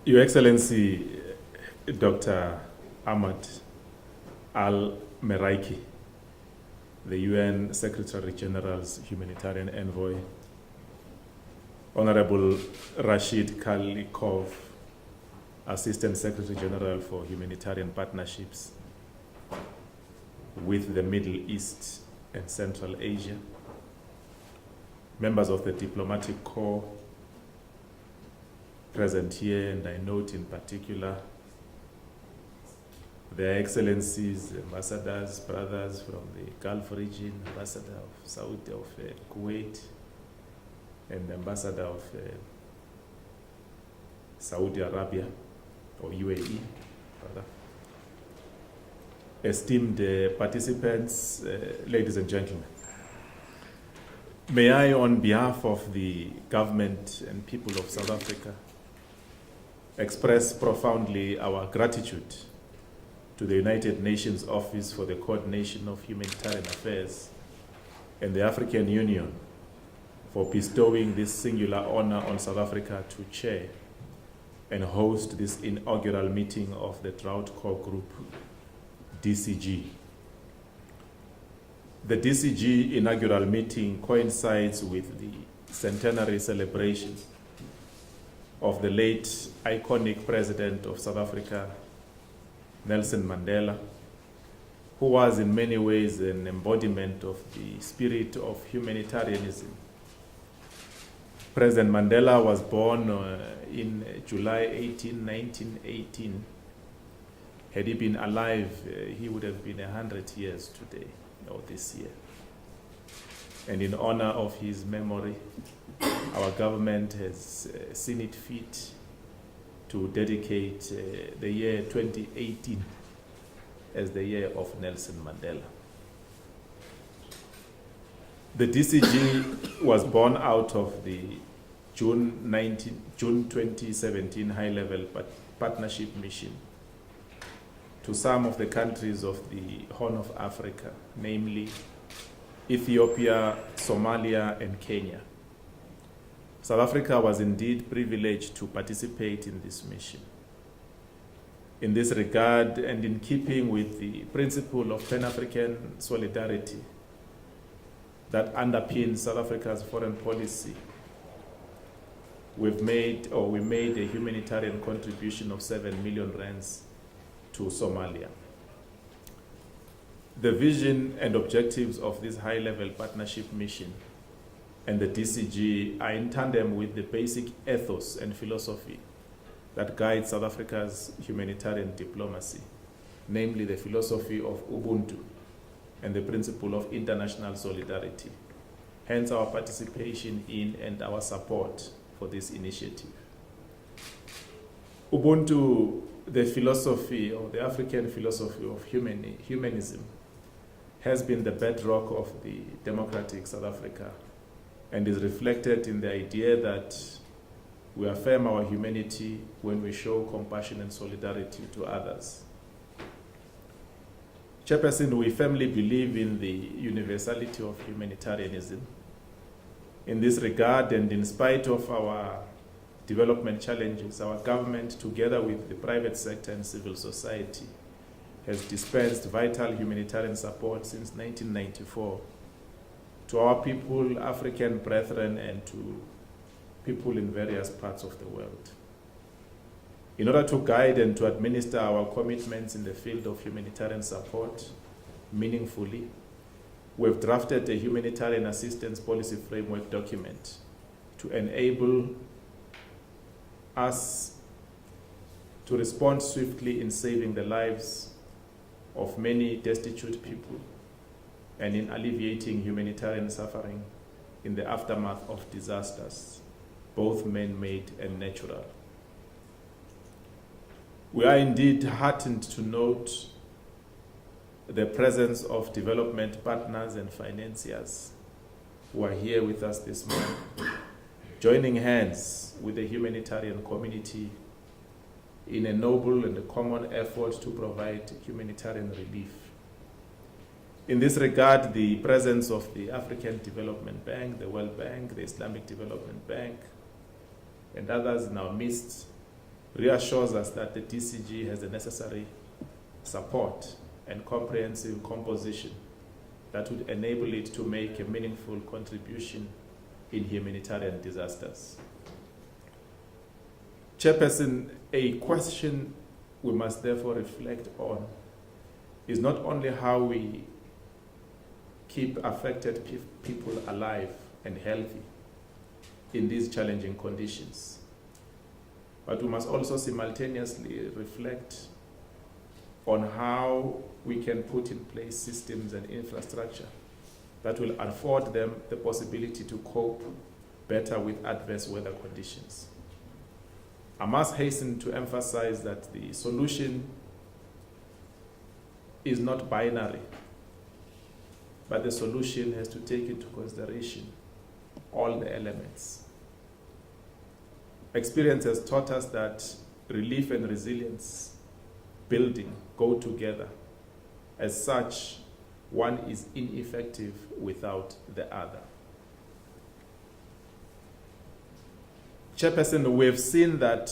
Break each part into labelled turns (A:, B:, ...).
A: Your Excellency, Dr. Ahmad Al-Meraiki, the UN Secretary General's Humanitarian Envoy, Honorable Rashid Kalikov, Assistant Secretary General for Humanitarian Partnerships with the Middle East and Central Asia, members of the diplomatic corps present here, and I note in particular Their Excellencies, ambassadors, brothers from the Gulf region, Ambassador of Saudi of Kuwait, and Ambassador of Saudi Arabia, or UAE, rather. Esteemed participants, ladies and gentlemen, may I, on behalf of the government and people of South Africa, express profoundly our gratitude to the United Nations Office for the Coordination of Humanitarian Affairs and the African Union for bestowing this singular honor on South Africa to chair and host this inaugural meeting of the Drought Core Group, DCG. The DCG inaugural meeting coincides with the centenary celebration of the late iconic President of South Africa, Nelson Mandela, who was in many ways an embodiment of the spirit of humanitarianism. President Mandela was born in July 1918. Had he been alive, he would have been 100 years today, or this year. And in honor of his memory, our government has seen it fit to dedicate the year 2018 as the year of Nelson Mandela. The DCG was born out of the June 2017 high-level partnership mission to some of the countries of the Horn of Africa, namely Ethiopia, Somalia, and Kenya. South Africa was indeed privileged to participate in this mission. In this regard, and in keeping with the principle of Pan-African solidarity that underpins South Africa's foreign policy, we made a humanitarian contribution of 7 million rands to Somalia. The vision and objectives of this high-level partnership mission and the DCG are in tandem with the basic ethos and philosophy that guides South Africa's humanitarian diplomacy, namely the philosophy of Ubuntu and the principle of international solidarity. Hence our participation in and our support for this initiative. Ubuntu, the philosophy, or the African philosophy of humanism, has been the bedrock of the democratic South Africa and is reflected in the idea that we affirm our humanity when we show compassion and solidarity to others. Chairperson, we firmly believe in the universality of humanitarianism. In this regard, and in spite of our development challenges, our government, together with the private sector and civil society, has dispensed vital humanitarian support since 1994 to our people, African brethren, and to people in various parts of the world. In order to guide and to administer our commitments in the field of humanitarian support meaningfully, we've drafted a humanitarian assistance policy framework document to enable us to respond swiftly in saving the lives of many destitute people and in alleviating humanitarian suffering in the aftermath of disasters, both man-made and natural. We are indeed heartened to note the presence of development partners and financiers who are here with us this morning, joining hands with the humanitarian community in a noble and a common effort to provide humanitarian relief. In this regard, the presence of the African Development Bank, the World Bank, the Islamic Development Bank, and others in our midst reassures us that the DCG has the necessary support and comprehensive composition that would enable it to make a meaningful contribution in humanitarian disasters. Chairperson, a question we must therefore reflect on is not only how we keep affected people alive and healthy in these challenging conditions, but we must also simultaneously reflect on how we can put in place systems and infrastructure that will afford them the possibility to cope better with adverse weather conditions. I must hasten to emphasize that the solution is not binary, but the solution has to take into consideration all the elements. Experience has taught us that relief and resilience building go together. As such, one is ineffective without the other. Chairperson, we have seen that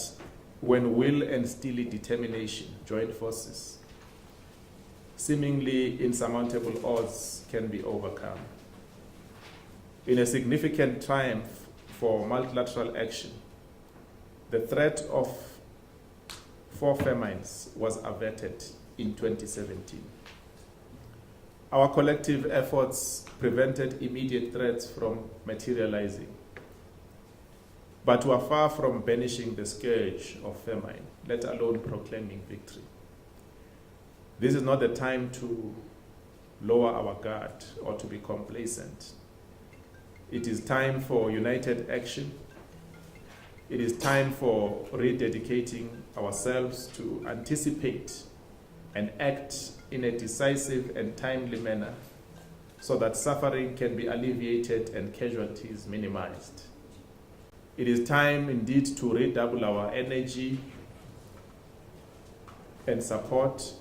A: when will and steely determination join forces, seemingly insurmountable odds can be overcome. In a significant triumph for multilateral action, the threat of 4 famines was averted in 2017. Our collective efforts prevented immediate threats from materializing, but were far from banishing the scourge of famine, let alone proclaiming victory. This is not the time to lower our guard or to be complacent. It is time for united action. It is time for rededicating ourselves to anticipate and act in a decisive and timely manner so that suffering can be alleviated and casualties minimized. It is time indeed to redouble our energy and support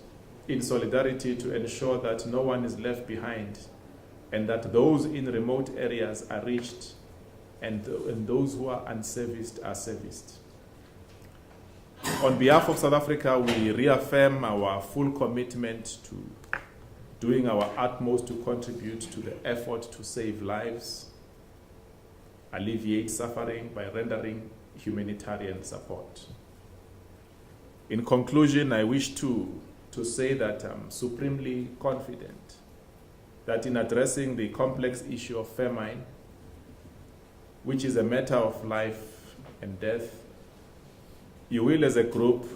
A: in solidarity to ensure that no one is left behind and that those in remote areas are reached and those who are unserviced are serviced. On behalf of South Africa, we reaffirm our full commitment to doing our utmost to contribute to the effort to save lives, alleviate suffering by rendering humanitarian support. In conclusion, I wish to say that I'm supremely confident that in addressing the complex issue of famine, which is a matter of life and death, you will as a group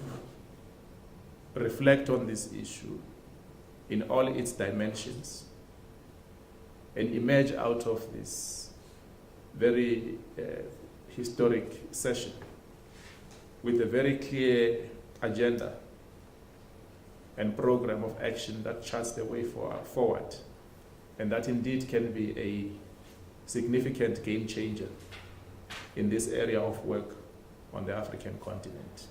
A: reflect on this issue in all its dimensions and emerge out of this very historic session with a very clear agenda and program of action that charts the way forward, and that indeed can be a significant game changer in this area of work on the African continent.